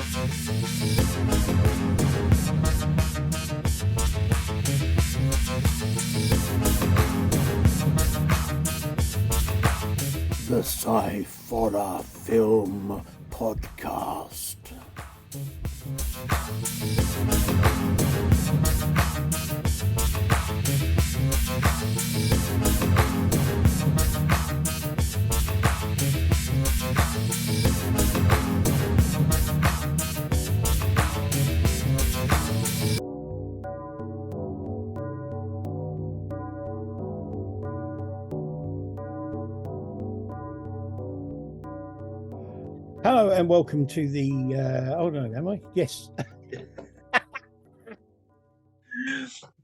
The Sci-Fi Film Podcast. Hello and welcome to the. Oh no, am I? Yes.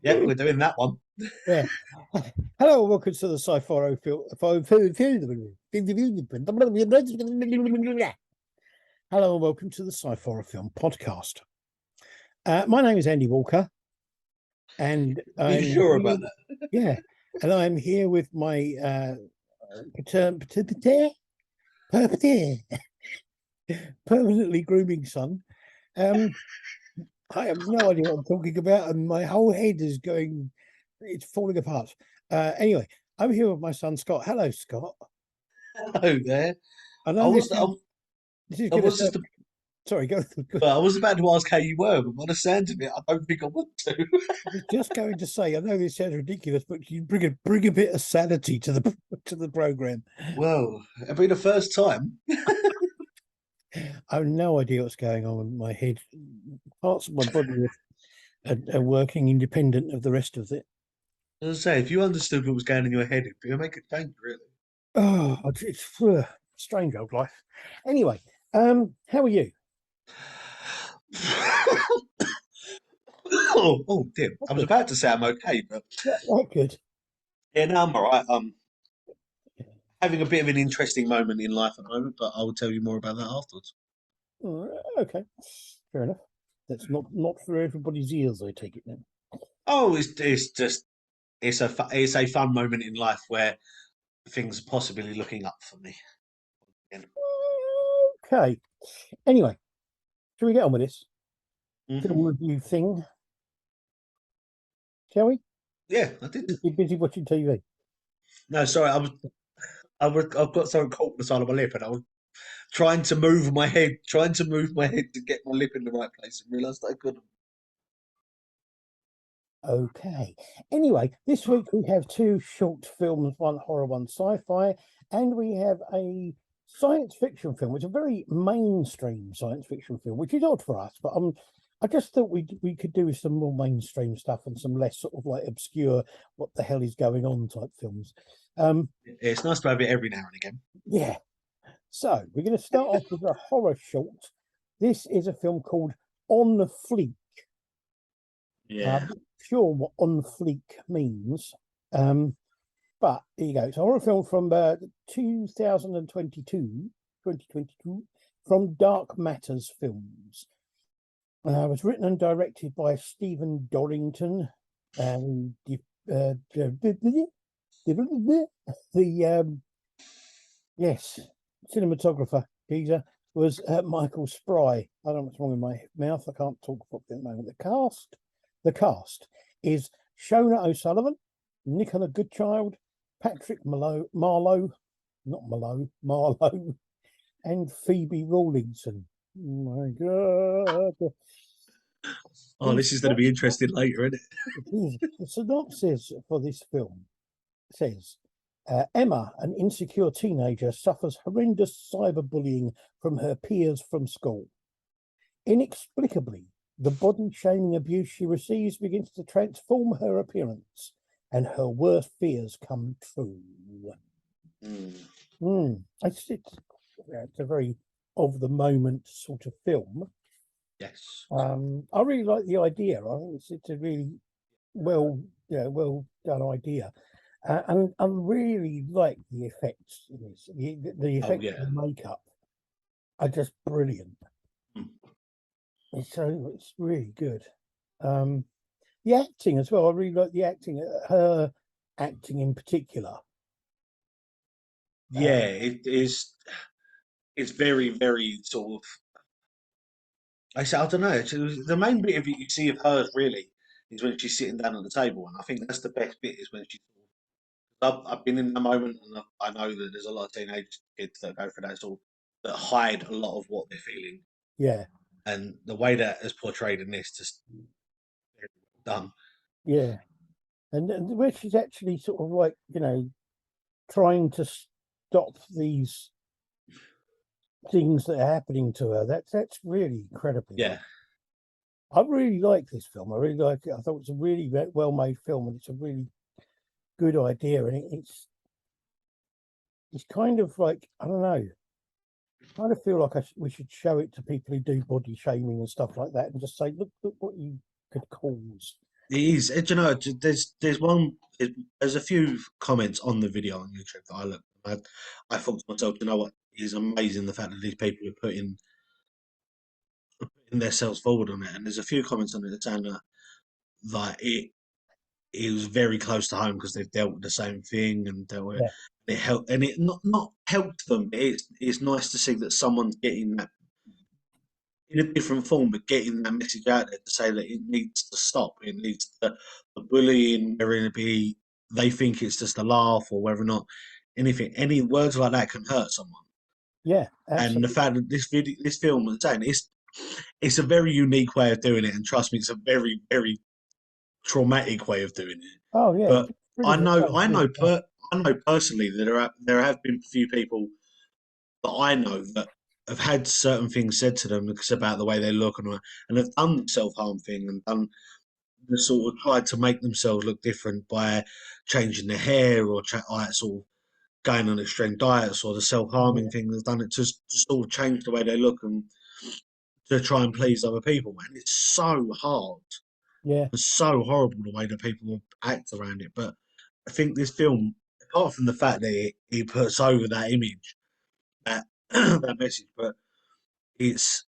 Yeah, we're doing that one. Yeah. Hello and welcome to the Sci-Fi Film. Hello and welcome to the Sci-Fi Film Podcast. My name is Andy Walker, and Are you sure about that? Yeah, and I'm here with my permanently grooming son. I have no idea what I'm talking about, and my whole head is it's falling apart. Anyway, I'm here with my son Scott. Hello, Scott. Hello there. I know Sorry, go. I was about to ask how you were, but by the sound of it, I don't think I want to. I was just going to say, I know this sounds ridiculous, but you bring a bit of sanity to the program. Well, it'll be the first time. I have no idea what's going on with my head. Parts of my body are working independent of the rest of it. As I say, if you understood what was going in your head, it'd make a change, really. Oh, it's strange old life. Anyway, how are you? oh dear. I was about to say I'm okay, but Not good. yeah, no, I'm all right. Having a bit of an interesting moment in life at the moment, but I will tell you more about that afterwards. Okay, fair enough. That's not for everybody's ears, I take it then. Oh, it's a fun moment in life where things are possibly looking up for me. Okay. Anyway, shall we get on with this film Mhm. review thing? Shall we? Yeah, I did. You're busy watching TV. No, sorry, I've got something caught on the side of my lip, and I was trying to move my head to get my lip in the right place, and realised that I couldn't. Okay. Anyway, this week we have two short films, one horror, one sci-fi, and we have a science fiction film. It's a very mainstream science fiction film, which is odd for us, but I just thought we could do with some more mainstream stuff and some less sort of like obscure, what the hell is going on type films. It's nice to have it every now and again. Yeah. So we're going to start off with a horror short. This is a film called On Fleek. Yeah. I'm not sure what On Fleek means, but here you go. It's a horror film from 2022 from Dark Matters Films. It was written and directed by Stephen Dorrington, and the cinematographer geezer was Michael Spry. I don't know what's wrong with my mouth. I can't talk properly at the moment. The cast is Shona O'Sullivan, Nicola Goodchild, Patrick Marlowe, and Phoebe Rawlinson. Oh my God. Oh, this is going to be interesting later, isn't it? The synopsis for this film says, Emma, an insecure teenager, suffers horrendous cyberbullying from her peers from school. Inexplicably, the body-shaming abuse she receives begins to transform her appearance, and her worst fears come true. It's a very of-the-moment sort of film. Yes. I really like the idea. I think it's a really well done idea. And I really like the effects in this. The effects of the makeup are just brilliant. It's really good. The acting as well. I really like the acting. Her acting in particular. Yeah, it is. It's very, very sort of I don't know. The main bit of it you see of hers really is when she's sitting down at the table, and I think that's the best bit. Is when she. I've been in that moment, and I know that there's a lot of teenage kids that go through that sort that hide a lot of what they're feeling, Yeah, and the way that is portrayed in this just very well done. yeah. And where she's actually sort of like, trying to stop these things that are happening to her. That's really incredibly Yeah, well. I really like this film. I really like it. I thought it's a really well made film, and it's a really good idea. And it's kind of like, I don't know. I kind of feel like we should show it to people who do body shaming and stuff like that, and just say, look what you could cause. it is. Do you know? There's one. There's a few comments on the video on YouTube that I looked. I thought to myself, you know what? It's amazing the fact that these people are putting themselves forward on it. And there's a few comments on it that saying that like it was very close to home because they've dealt with the same thing and dealt with it. Yeah, It helped, and it not helped them. But it's nice to see that someone's getting that in a different form, but getting that message out there to say that it needs to stop. It needs to the bullying, whether it be they think it's just a laugh or whether or not anything, any words like that can hurt someone. yeah, And the absolutely. fact that this film is saying it's a very unique way of doing it, and trust me, it's a very traumatic way of doing it. Oh yeah, But pretty I well know, done. I know, Really well. I know personally that there have been a few people that I know that have had certain things said to them because about the way they look and have done the self harm thing and done the sort of tried to make themselves look different by changing their hair or like sort of going on extreme diets or the self harming Yeah, thing. They've done it to sort of change the way they look and to try and please other people. And it's so hard. yeah, It's so horrible the way that people act around it. But I think this film, apart from the fact that it puts over that image, that that message, but it's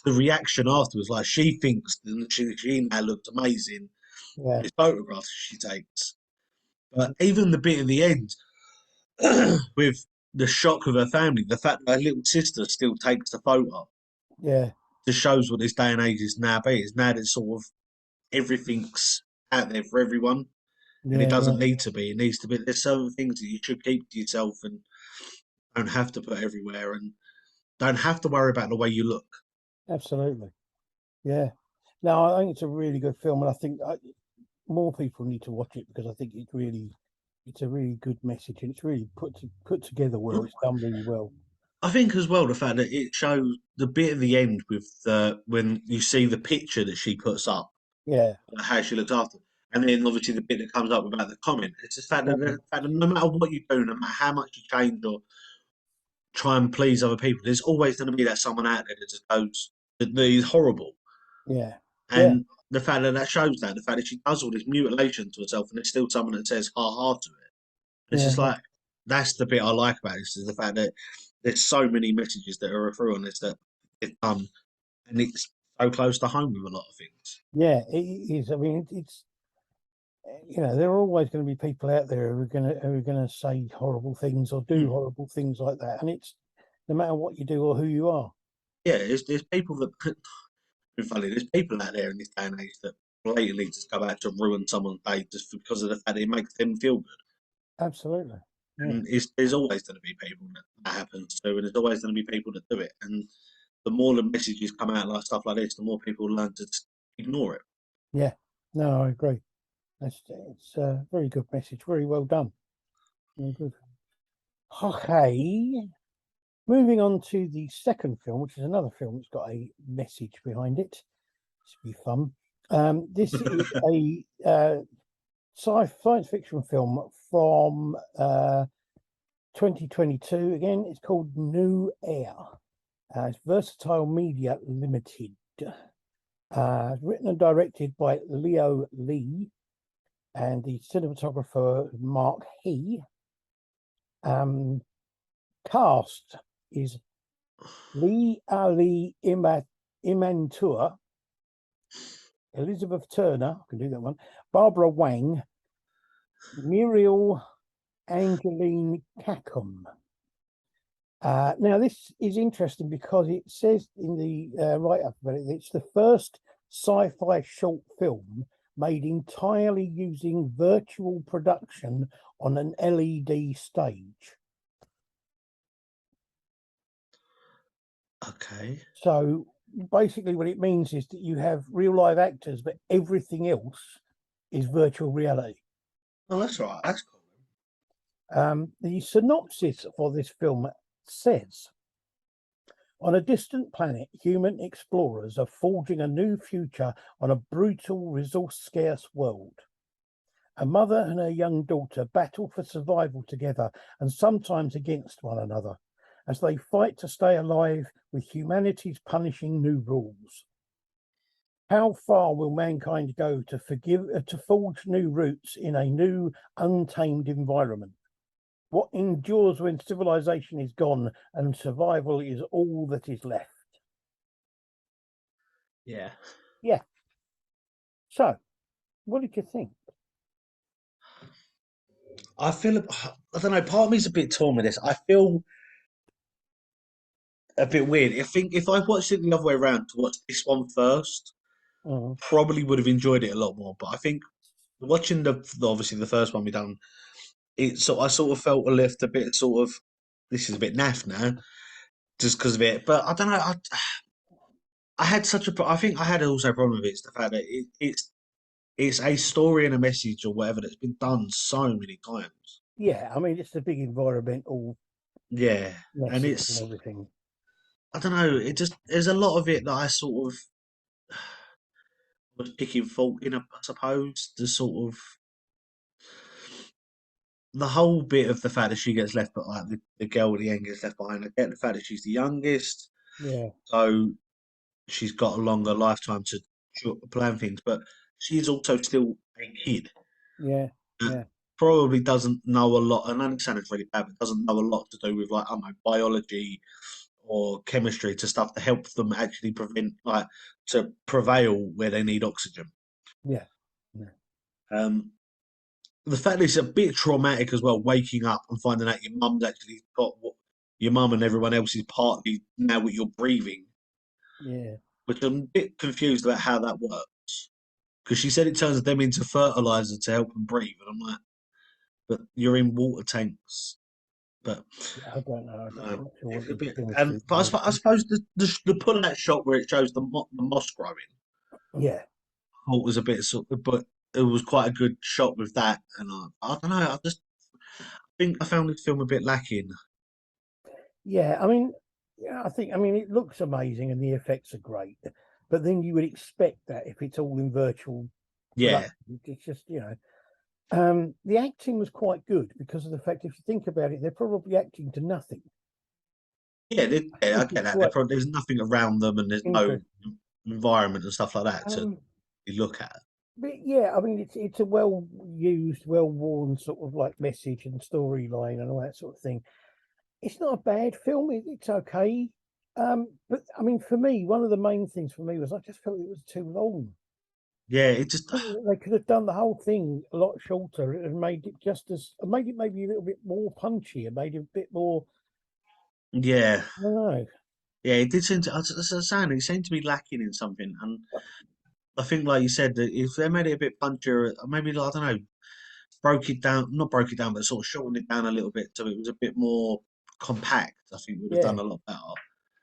the reaction afterwards. Like she thinks that she now looked amazing in yeah, this photograph she takes. But even the bit at the end with the shock of her family, the fact that her little sister still takes the photo, yeah, just shows what this day and age is now. Be is now that sort of everything's out there for everyone, and it yeah, doesn't yeah. need to be. It needs to be. There's certain things that you should keep to yourself and don't have to put everywhere, and don't have to worry about the way you look. Absolutely. Yeah. No, I think it's a really good film, and I think more people need to watch it because I think it's a really good message, and it's really put together well. It's done really well. I think as well the fact that it shows the bit at the end with the when you see the picture that she puts up, Yeah, how she looks after, and then obviously the bit that comes up about the comment. It's the fact that no matter what you do, no matter how much you change or try and please other people, there's always going to be that someone out there that just goes that is horrible. yeah, yeah, And the fact that that shows that, the fact that she does all this mutilation to herself, and there's still someone that says ha ha to it. It's yeah, just like that's the bit I like about this is the fact that there's so many messages that are through on this that it's done, and it's so close to home with a lot of things. yeah. It is. I mean, it's there are always going to be people out there who are going to say horrible things or do Hmm. horrible things like that, and it's no matter what you do or who you are. Yeah, there's people that it's funny. There's people out there in this day and age that blatantly just go out to ruin someone's day just because of the fact it makes them feel good. Absolutely. Yeah, And there's always going to be people that happens to, and there's always going to be people that do it. And the more the messages come out like stuff like this, the more people learn to just ignore it. yeah. No, I agree. It's a very good message. Very well done. Very good. Okay. Moving on to the second film, which is another film that's got a message behind it. This will be fun. This is a science fiction film from 2022. Again, it's called New Air. It's Versatile Media Limited. Written and directed by Leo Lee and the cinematographer Mark He. Cast is Lee Ali Imantua, Elizabeth Turner, I can do that one, Barbara Wang, Muriel Angeline Kakum, Now, this is interesting because it says in the write-up about it, it's the first sci-fi short film made entirely using virtual production on an LED stage. Okay. So basically, what it means is that you have real live actors, but everything else is virtual reality. Oh, that's right. That's cool. The synopsis for this film says, on a distant planet, human explorers are forging a new future on a brutal, resource-scarce world. A mother and her young daughter battle for survival together and sometimes against one another as they fight to stay alive with humanity's punishing new rules. How far will mankind go to forge new roots in a new, untamed environment? What endures when civilization is gone and survival is all that is left? Yeah. Yeah. So, what did you think? I feel, I don't know, part of me's a bit torn with this. I feel a bit weird. I think if I watched it the other way around to watch this one first, Mm, probably would have enjoyed it a lot more. But I think watching obviously the first one we done, I sort of felt left a bit sort of this is a bit naff now, just because of it. But I don't know. I had such a. I think I had also a problem with it. It's the fact that it's a story and a message or whatever that's been done so many times. yeah, I mean, it's a big environmental Yeah, and message and everything. I don't know. It just there's a lot of it that I sort of was picking fault in. I suppose the sort of the whole bit of the fact that she gets left, but like the girl at the end gets left behind. I get the fact that she's the youngest, Yeah, so she's got a longer lifetime to plan things, but she's also still a kid yeah, that yeah, probably doesn't know a lot. And I understand it's really bad, but doesn't know a lot to do with like I don't know biology or chemistry to stuff to help them actually prevent like to prevail where they need oxygen. yeah, yeah, Um, the fact that it's a bit traumatic as well, waking up and finding out your mum's actually got what your mum and everyone else is partly now what you're breathing, yeah, which I'm a bit confused about how that works. Because she said it turns them into fertilizer to help them breathe, and I'm like, but you're in water tanks. But yeah. I don't know. I'm not sure what it's a the bit. chemistry And is. but I suppose the pull out shot where it shows the moss growing, Yeah, I thought was a bit sort of, but it was quite a good shot with that. And I don't know. I just think I found this film a bit lacking. yeah. I mean, yeah, I mean, it looks amazing and the effects are great, but then you would expect that if it's all in virtual Yeah, production, it's just, the acting was quite good because of the fact, if you think about it, they're probably acting to nothing, yeah, I which is get that. quite There's nothing around them, and there's no interesting. environment and stuff like that to Um, look at. but yeah, I mean, it's a well used, well worn sort of like message and storyline and all that sort of thing. It's not a bad film. It's okay. But I mean, for me, one of the main things for me was I just felt it was too long. Yeah, it just I think that they could have done the whole thing a lot shorter and made it just as made it maybe a little bit more punchy and made it a bit more. yeah. I don't know. Yeah, it did seem to. As I was saying, it seemed to be lacking in something, and I think, like you said, that if they made it a bit punchier, maybe like, I don't know, broke it down, not broke it down, but sort of shortened it down a little bit so it was a bit more compact. I think would have Yeah, done a lot better.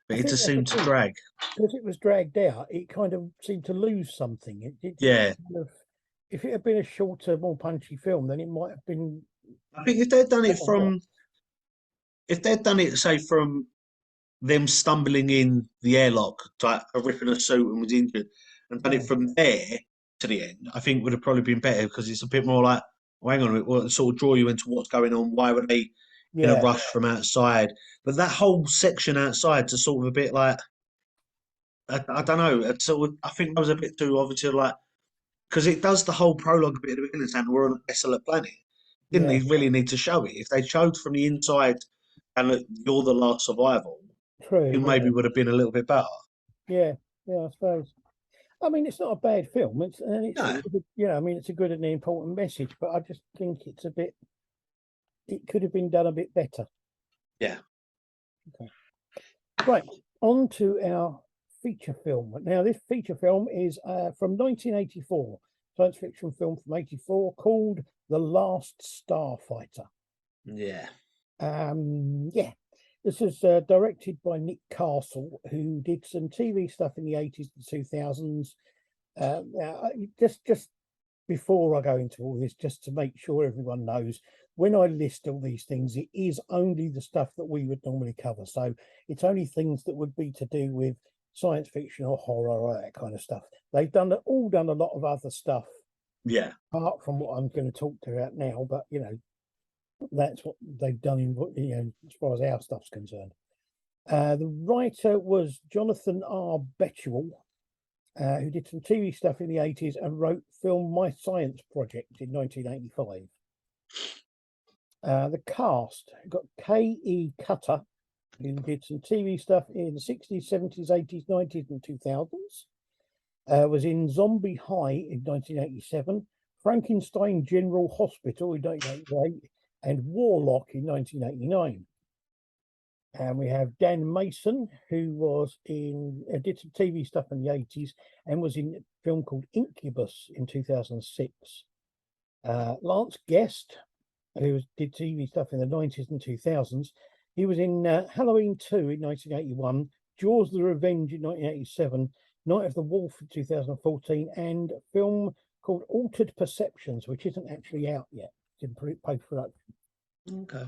But I it think just that's the seemed to thing drag. because it was dragged out. It kind of seemed to lose something. It didn't Yeah, kind of. If it had been a shorter, more punchy film, then it might have been I think if they'd done it better watch. from, if they'd done it, say, from them stumbling in the airlock, like ripping a suit and was injured, and done it Mm. from there to the end, I think would have probably been better because it's a bit more like, well, hang on a minute, well, sort of draw you into what's going on. Why were they in a Yeah, rush from outside? But that whole section outside to sort of a bit like, I don't know, I think that was a bit too obviously like, because it does the whole prologue bit at the beginning saying we're on a desolate planet. Didn't yeah, they really need to show it? If they showed from the inside and that you're the last survival, true. it Yeah, maybe would have been a little bit better. yeah, yeah. I suppose. I mean, it's not a bad film. No. I mean, it's a good and important message, but I just think it's a bit. It could have been done a bit better. Yeah. Okay. Right, on to our feature film. Now, this feature film is from 1984, science fiction film from 84 called The Last Starfighter. Yeah. Yeah, this is directed by Nick Castle, who did some TV stuff in the 80s and 2000s. Just before I go into all this, just to make sure everyone knows, when I list all these things, it is only the stuff that we would normally cover. So it's only things that would be to do with science fiction or horror or that kind of stuff. They've all done a lot of other stuff Yeah. apart from what I'm going to talk about now, but that's what they've done in as far as our stuff's concerned. The writer was Jonathan R. Betchell, who did some TV stuff in the 80s and wrote film My Science Project in 1985. The cast got K.E. Cutter, who did some TV stuff in the 60s, 70s, 80s, 90s, and 2000s. Was in Zombie High in 1987, Frankenstein General Hospital in 1988, and Warlock in 1989. And we have Dan Mason, who was did some TV stuff in the 80s and was in a film called Incubus in 2006. Lance Guest, who did TV stuff in the 90s and 2000s. He was in Halloween 2 in 1981, Jaws the Revenge in 1987, Night of the Wolf in 2014, and a film called Altered Perceptions, which isn't actually out yet. It's in post-production. Okay.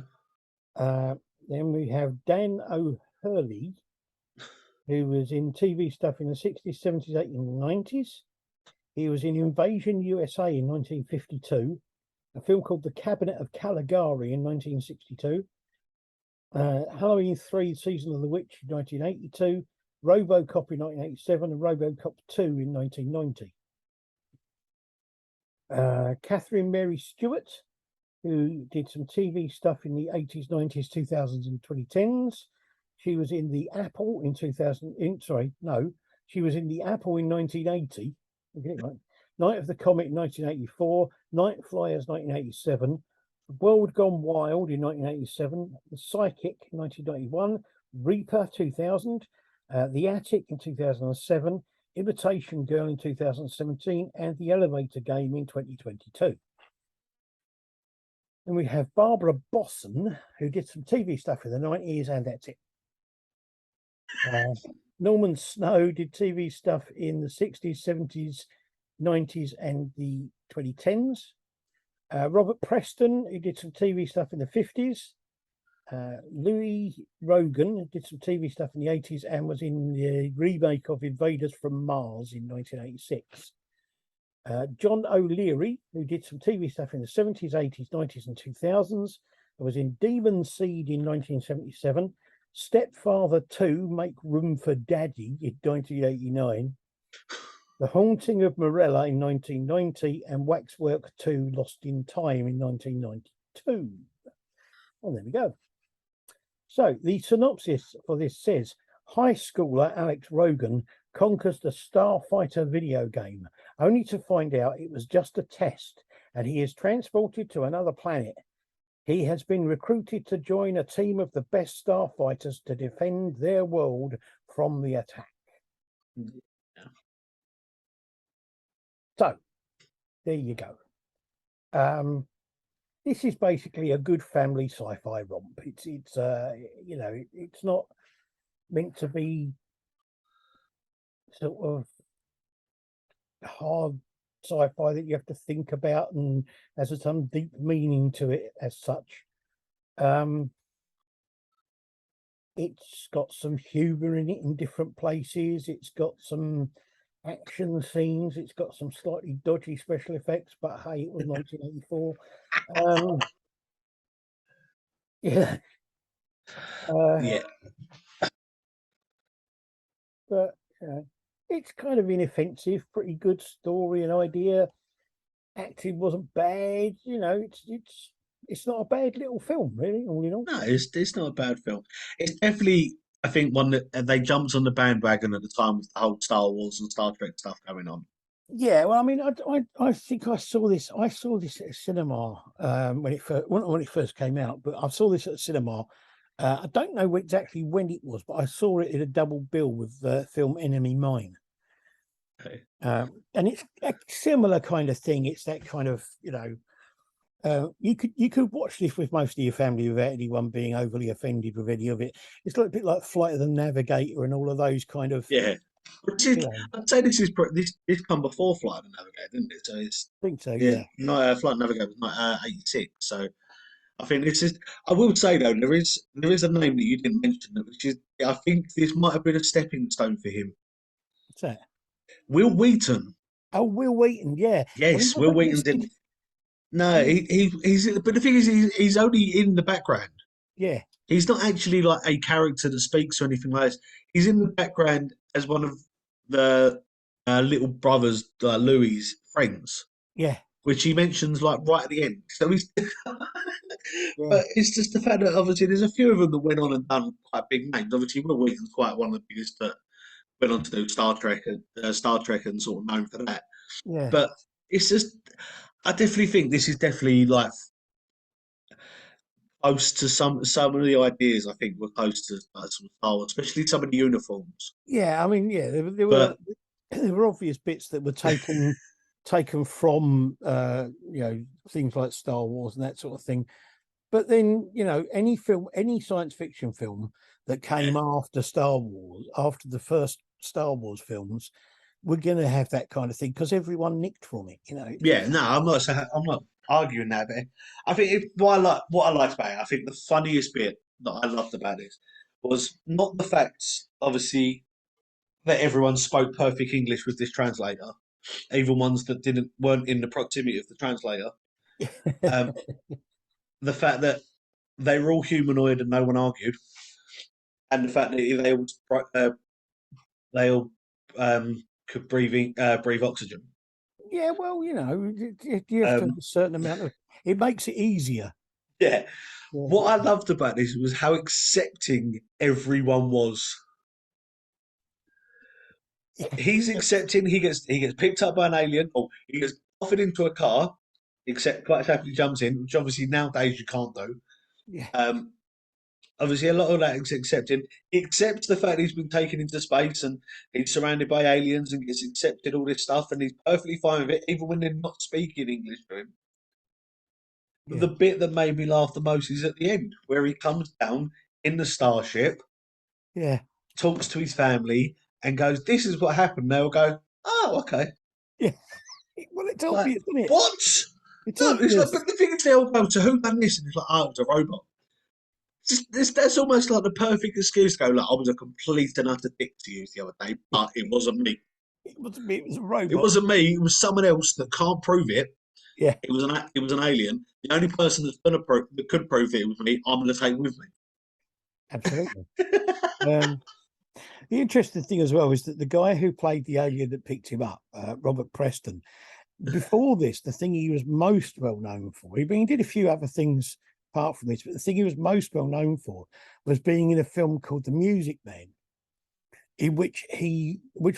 Then we have Dan O'Hurley, who was in TV stuff in the 60s, 70s, 80s, and 90s. He was in Invasion USA in 1952, a film called The Cabinet of Caligari in 1962, Halloween 3, Season of the Witch in 1982, RoboCop in 1987, and RoboCop 2 in 1990. Catherine Mary Stewart, who did some TV stuff in the 80s, 90s, 2000s, and 2010s. She was in The Apple in 2000. She was in The Apple in 1980. Okay, right. Night of the Comet in 1984, Night Flyers 1987, World Gone Wild in 1987, The Psychic 1991, Reaper 2000, The Attic in 2007, Imitation Girl in 2017, and The Elevator Game in 2022. And we have Barbara Bosson, who did some TV stuff in the 90s, and that's it. Norman Snow did TV stuff in the 60s, 70s, 90s, and the 2010s. Robert Preston, who did some TV stuff in the 50s. Louis Rogan did some TV stuff in the 80s and was in the remake of Invaders from Mars in 1986. John O'Leary, who did some TV stuff in the 70s, 80s, 90s, and 2000s, was in Demon Seed in 1977, Stepfather 2, Make Room for Daddy in 1989, The Haunting of Morella in 1990, and Waxwork 2, Lost in Time in 1992. Well, there we go. So the synopsis for this says, high schooler Alex Rogan conquers the Starfighter video game, only to find out it was just a test, and he is transported to another planet. He has been recruited to join a team of the best starfighters to defend their world from the attack. Yeah. So, there you go. This is basically a good family sci-fi romp. It's not meant to be sort of hard sci-fi that you have to think about and has some deep meaning to it as such. It's got some humor in it in different places. It's got some action scenes. It's got some slightly dodgy special effects, but hey, it was 1984. Yeah. Yeah. But it's kind of inoffensive, pretty good story and idea. Acting wasn't bad, it's not a bad little film, really, all in all. No, it's not a bad film. It's definitely, I think, one that they jumped on the bandwagon at the time with the whole Star Wars and Star Trek stuff going on. Yeah, well, I mean, I think I saw this at a cinema when it first came out, but I saw this at a cinema I don't know exactly when it was, but I saw it in a double bill with the film Enemy Mine. Okay. And it's a similar kind of thing. It's that kind of, you could watch this with most of your family without anyone being overly offended with any of it. It's like a bit like Flight of the Navigator and all of those kind of, Yeah. Which you is, know, I'd say this come before Flight and Navigator, didn't it? So it's think so, yeah, yeah. no, Flight and Navigator was not 86. So I think this is. I will say though, there is a name that you didn't mention, which is I think this might have been a stepping stone for him. What's that? Will Wheaton. Oh, Will Wheaton, yeah. Well, he Yes, Will wasn't Wheaton did. listed. No, He, he's. But the thing is, he's only in the background. yeah, He's not actually like a character that speaks or anything like this. He's in the background as one of the little brothers, Louis's friends, yeah, which he mentions like right at the end. So he's, yeah, but it's just the fact that obviously there's a few of them that went on and done quite big names. Obviously, Will Wheaton's quite one of the biggest that went on to do Star Trek, and sort of known for that. yeah. But it's just, I definitely think this is definitely like close to some of the ideas. I think were close to like, sort of Star Wars, especially some of the uniforms. Yeah, I mean, yeah, there were But there were obvious bits that were taken from things like Star Wars and that sort of thing. But then, any film, any science fiction film that yeah, came after Star Wars, after the first Star Wars films, we're going to have that kind of thing because everyone nicked from it. yeah, no, I'm not arguing that bit. I think what I liked about it. I think the funniest bit that I loved about this was not the fact, obviously, that everyone spoke perfect English with this translator, even ones that weren't in the proximity of the translator. Um, the fact that they were all humanoid and no one argued, and the fact that they all could breathe oxygen. Yeah, well, you have to have Um, a certain amount of. It makes it easier. yeah, Yeah, what I loved about this was how accepting everyone was. He's accepting. He gets picked up by an alien, or he gets offered into a car. Except quite happily jumps in, which obviously nowadays you can't do. yeah, Um, Obviously, a lot of that is accepted. He accepts the fact he's been taken into space and he's surrounded by aliens and gets accepted all this stuff, and he's perfectly fine with it, even when they're not speaking English to him. But the yeah, bit that made me laugh the most is at the end, where he comes down in the starship, yeah, talks to his family, and goes, "This is what happened." They'll go, "Oh, okay." yeah. Well, it's Like, obvious, isn't it? what? It's No, it's like, obvious. but the thing is, they'll go to who done this, and it's like, oh, it was a robot. That's almost like the perfect excuse to go, like, I was a complete and utter dick to you the other day, but it wasn't me. It was a It robot. wasn't me. It was someone else that can't prove it. Yeah, It was an alien. The only person that could prove it was me. I'm going to take with me. absolutely. Um, the interesting thing as well is that the guy who played the alien that picked him up, Robert Preston, before this, the thing he was most well known for, he did a few other things apart from this, but the thing he was most well known for was being in a film called The Music Man, in which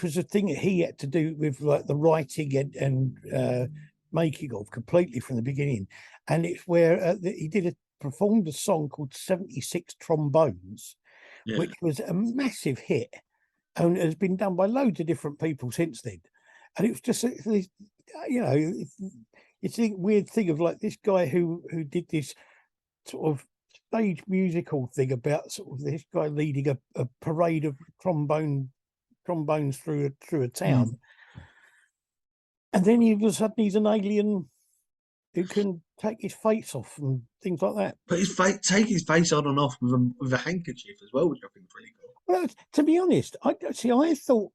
was a thing that he had to do with like the writing and making of completely from the beginning. And it's where he performed a song called 76 Trombones, Yeah. which was a massive hit and has been done by loads of different people since then. And it was just, you know, it's a weird thing of like this guy who did this sort of stage musical thing about sort of this guy leading a parade of trombones through a town, Mm. and then all of a sudden he's an alien who can take his face off and things like that. But take his face on and off with a handkerchief as well, which I think is really cool. Well, to be honest, I thought,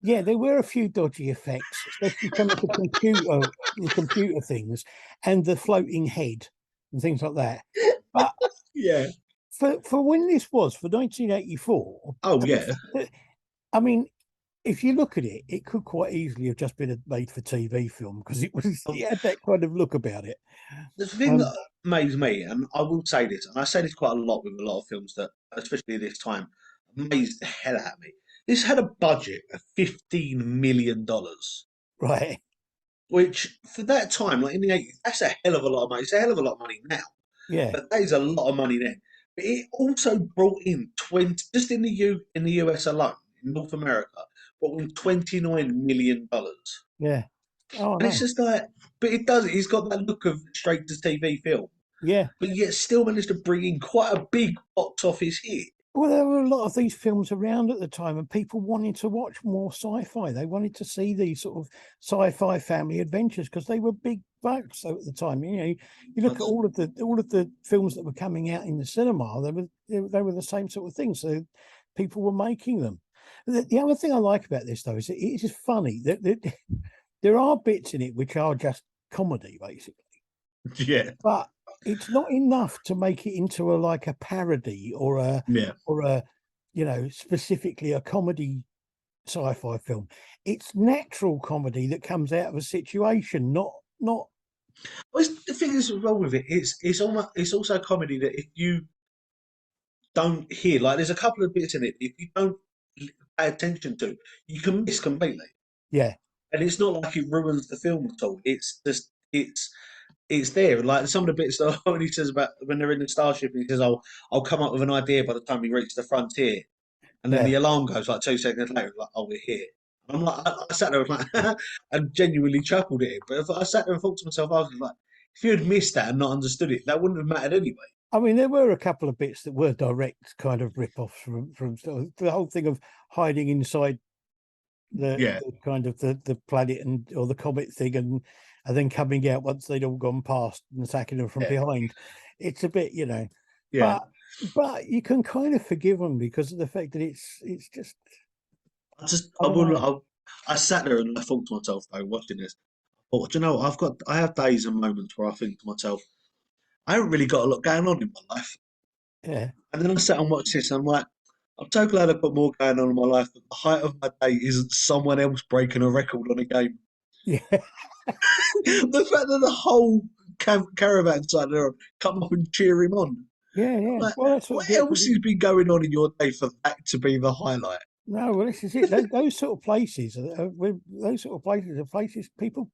yeah, there were a few dodgy effects, especially some of the computer things, and the floating head and things like that. But Yeah. for when this was for 1984, Oh, and yeah. I mean, if you look at it, it could quite easily have just been a made-for-TV film because Um, it had that kind of look about it. The thing Um, that amazed me, and I will say this, and I say this quite a lot with a lot of films that, especially this time, amazed the hell out of me. This had a budget of $15 million, right? which for that time, like in the 80s, that's a hell of a lot of money. It's a hell of a lot of money now, Yeah, but that is a lot of money then. But it also brought in 20 just in the US alone, in North America, brought in $29 million. Yeah. Oh And it's no. just like, but it does. It's got that look of straight to TV film, Yeah. but yet still managed to bring in quite a big box office hit. Well, there were a lot of these films around at the time, and people wanted to watch more sci-fi. They wanted to see these sort of sci-fi family adventures because they were big bucks at the time. You know, you look at That's, all of the films that were coming out in the cinema. They were the same sort of thing. So people were making them. The other thing I like about this though is it's just funny that there are bits in it which are just comedy, basically, yeah, but it's not enough to make it into like a parody yeah. or a specifically a comedy sci-fi film. It's natural comedy that comes out of a situation, not Well, the thing is wrong with it. It's also a comedy that if you don't hear, like, there's a couple of bits in it. If you don't pay attention to, you can miss completely. yeah, And it's not like it ruins the film at all. It's just it's there. Like some of the bits that when he says about when they're in the starship, and he says, I'll come up with an idea by the time we reach the frontier." And then yeah. the alarm goes like 2 seconds later, like, "Oh, we're here." And I'm like, I sat there and like, and genuinely chuckled at it. But if I sat there and thought to myself, I was like, if you had missed that and not understood it, that wouldn't have mattered anyway. I mean, there were a couple of bits that were direct kind of rip-offs from the whole thing of hiding inside Yeah, the kind of the planet and or the comet thing and then coming out once they'd all gone past and attacking them from yeah, behind. It's a bit, yeah. but you can kind of forgive them because of the fact that it's just I I don't will. know. I sat there and I thought to myself, though, watching this, I thought, do you know, I have days and moments where I think to myself, I haven't really got a lot going on in my life. Yeah, And then I sat and watched this, and I'm like, I'm so glad I've got more going on in my life. But the height of my day isn't someone else breaking a record on a game. yeah, The fact that the whole caravan side there come up and cheer him on. yeah. Like, Well, that's what what else has been going on in your day for that to be the highlight? no. Well, this is it. Those sort of places, those sort of places are places people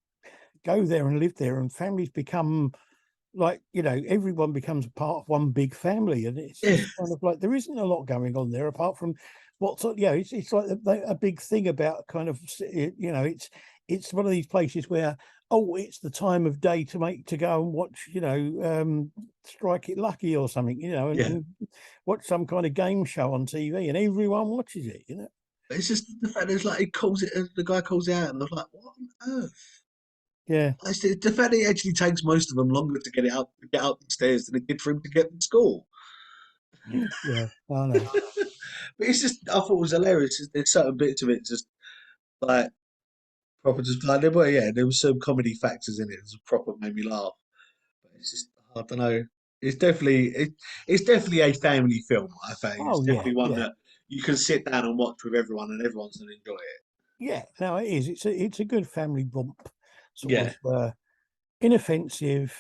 go there and live there, and families become like everyone becomes a part of one big family, and it's Yeah, just kind of like there isn't a lot going on there apart from what's it's like a big thing about kind of it's one of these places where it's the time of day to go and watch Strike It Lucky or something, yeah. and watch some kind of game show on TV, and everyone watches it. It's just the fact that it's like he calls it, the guy calls it out, and I'm like, what on earth? Yeah, It's the fact that it actually takes most of them longer to get up the stairs than it did for him to get to school. yeah, I know. But it's just, I thought it was hilarious. There's certain bits of it just like proper, just like there was some comedy factors in it. It proper made me laugh. But it's just, I don't know. It's definitely it's definitely a family film. I think it's Oh yeah, definitely one yeah. that you can sit down and watch with everyone, and everyone's gonna enjoy it. Yeah, no, it is. It's a good family bump, sort Yeah, of inoffensive,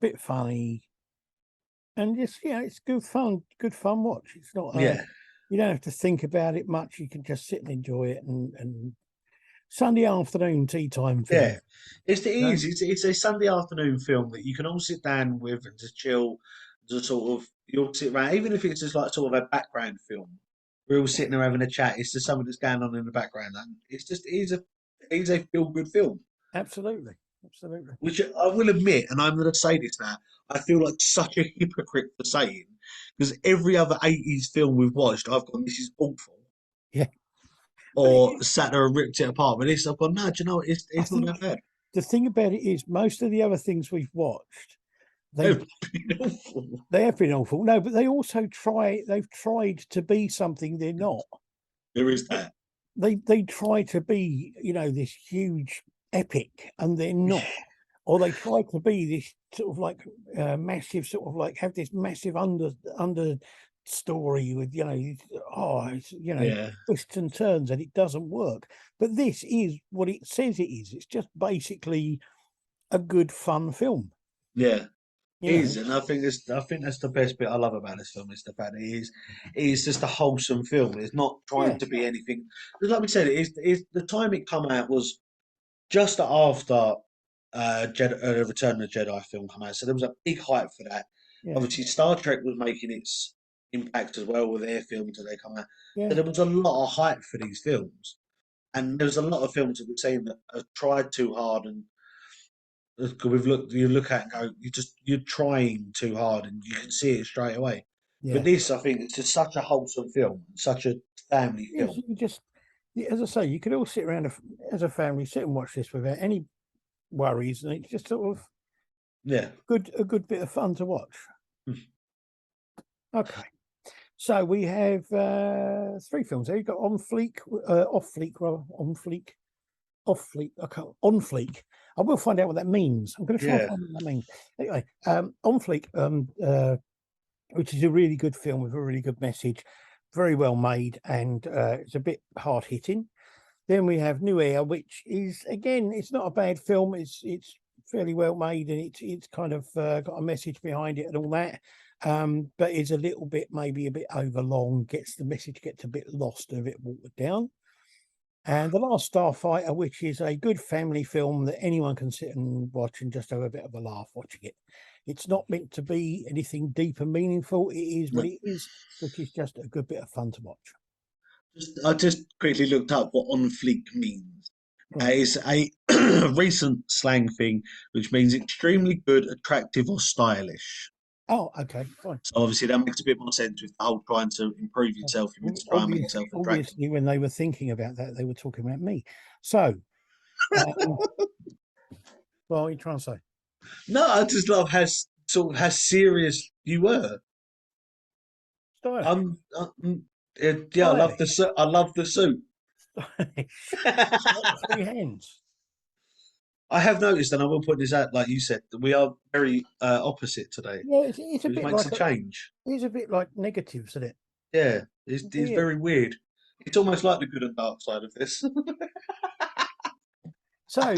bit funny, and just it's good fun watch. It's not yeah, you don't have to think about it much. You can just sit and enjoy it, and Sunday afternoon tea time yeah. film. It You know? is. It's a Sunday afternoon film that you can all sit down with and just chill, just sort of you'll sit around, even if it's just like sort of a background film. We're all sitting there having a chat. It's just something that's going on in the background, and it's just it is a feel good film. Absolutely, absolutely. Which I will admit, and I'm going to say this now, I feel like such a hypocrite for saying, because every other 80s film we've watched, I've gone, this is awful, Yeah, but or sat there and ripped it apart. But this, I've gone, no, do you know what? I It's not think that bad. the thing about it is most of the other things we've watched, they They've been awful. they have been awful. No, but they also they've tried to be something they're not. There is that. They try to be this huge epic, and they're not, or they try to be this sort of like massive, sort of like have this massive under story with it's Yeah, twists and turns, and it doesn't work. But this is what it says it is. It's just basically a good fun film. yeah. you It know is, and I think that's the best bit I love about this film is the fact that it is just a wholesome film. It's not trying yeah, to be anything. Like we said, it is the time it come out was just after Return of the Jedi film come out, so there was a big hype for that. Yeah. Obviously, Star Trek was making its impact as well with their films that they come out. Yeah. So there was a lot of hype for these films, and there's a lot of films that we've seen that have tried too hard, and you look at it and go, you're trying too hard, and you can see it straight away. But Yeah. this, I think, it's just such a wholesome film, such a family Yes, film. you just, as I say, you could all sit around as a family, sit and watch this without any worries, and it's just sort of Yeah. a good bit of fun to watch. Hmm. Okay, so we have 3 films here. You've got On Fleek, Off Fleek, rather, On Fleek, Off Fleek. Okay, On Fleek. I will find out what that means. I'm going to try and Yeah. find out what that means. Anyway, On Fleek, which is a really good film with a really good message, very well made, and it's a bit hard hitting. Then we have New Air, which is, again, it's not a bad film. It's fairly well made, and it's kind of got a message behind it and all that. But is a little bit, maybe a bit overlong. The message gets a bit lost and a bit watered down. And The Last Starfighter, which is a good family film that anyone can sit and watch and just have a bit of a laugh watching it. It's not meant to be anything deep and meaningful. It is what it is, which is just a good bit of fun to watch. I just quickly looked up what on fleek means. Right. It's a recent slang thing, which means extremely good, attractive, or stylish. Oh, okay, fine. So obviously that makes a bit more sense with the whole trying to improve yourself. You meant to try and make yourself attractive. Obviously, when they were thinking about that, they were talking about me. So, um, well, what are you trying to say? No, I just love how serious you were. Stylish. Yeah, I love the suit. I love the suit. Stylish. Like 3 hands. I have noticed, and I will put this out, like you said, that we are very opposite today, Yeah, it's a which bit makes like a change. it's a bit like negatives, isn't it? Yeah, it's Yeah. very weird. It's almost like the good and dark side of this. So,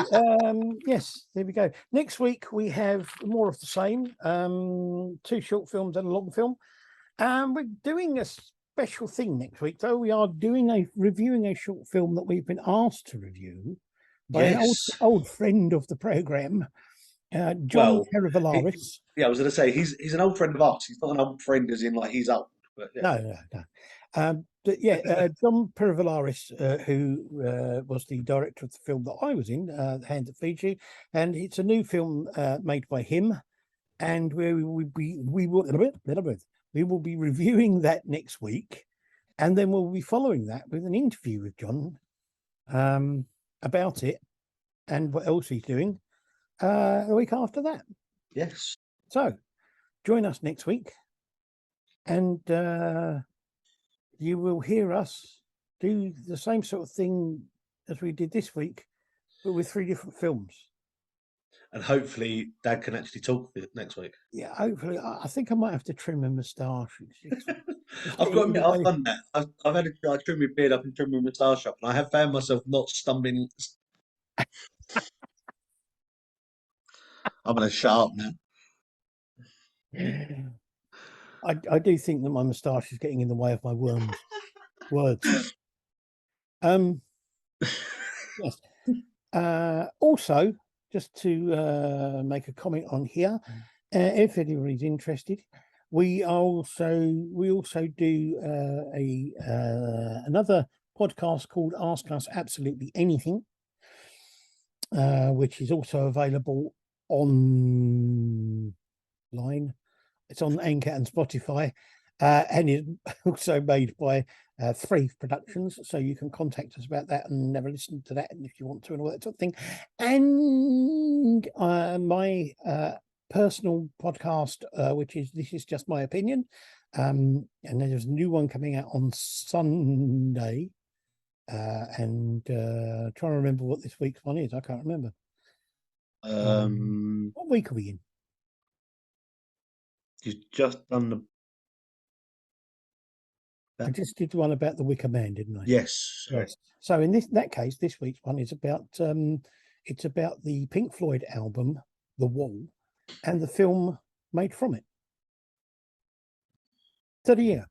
yes, there we go. Next week we have more of the same. 2 short films and a long film. We're doing a special thing next week, though. We are reviewing a short film that we've been asked to review by an Yes. old friend of the program, John Well, Peravalaris. yeah, I was going to say he's an old friend of ours. He's not an old friend as in like he's old, but yeah. No. But yeah, John Peravalaris, who was the director of the film that I was in, The Hand at Fiji, and it's a new film made by him, and we will be reviewing that next week, and then we'll be following that with an interview with John about it and what else he's doing the week after that. Yes. So join us next week, and you will hear us do the same sort of thing as we did this week, but with 3 different films. And hopefully, Dad can actually talk next week. Yeah, hopefully. I think I might have to trim a moustache. I've got to admit, I've done that. I've had I trim my beard up and trim my moustache up, and I have found myself not stumbling. I'm going to shut up now. I do think that my moustache is getting in the way of my words. Yes. Also, just to make a comment on here, if anybody's interested, we also do another podcast called Ask Us Absolutely Anything, which is also available online. It's on Anchor and Spotify, and is also made by Three Productions. So you can contact us about that and never listen to that, and if you want to, and all that sort of thing. And my personal podcast, which is This Is Just My Opinion, and then there's a new one coming out on Sunday. And trying to remember what this week's one is. I can't remember. What week are we in? You've just done I just did one about the Wicker Man, didn't I? Yes. Yes. So in that case, this week's one is about it's about the Pink Floyd album, The Wall, and the film made from it. So yeah,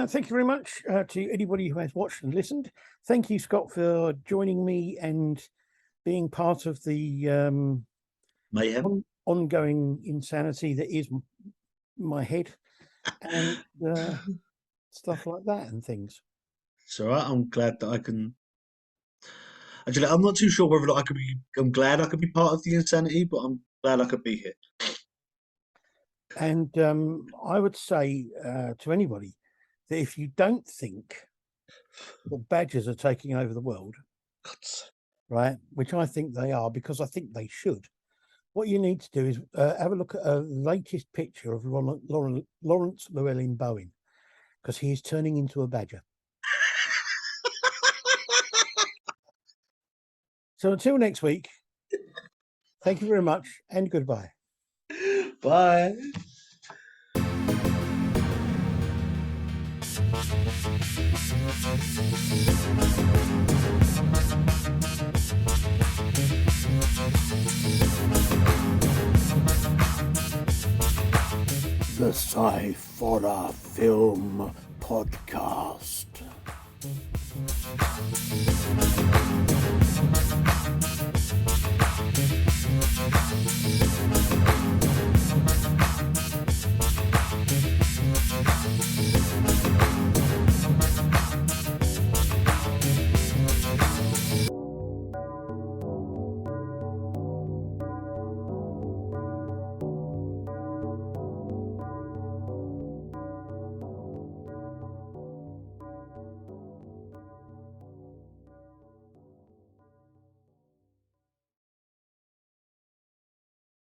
thank you very much to anybody who has watched and listened. Thank you, Scott, for joining me and being part of the Mayhem. ongoing insanity that is my head and stuff like that and things. It's all right. I'm glad that I can. Actually, I'm not too sure whether or not I could be. I'm glad I could be part of the insanity, but I'm glad I could be here. And I would say to anybody that if you don't think that badgers are taking over the world, God's right, which I think they are, because I think they should, what you need to do is have a look at a latest picture of Lawrence Llewellyn Bowen, because he is turning into a badger. So until next week, thank you very much and goodbye. Bye. The Sci-Fi Film Podcast.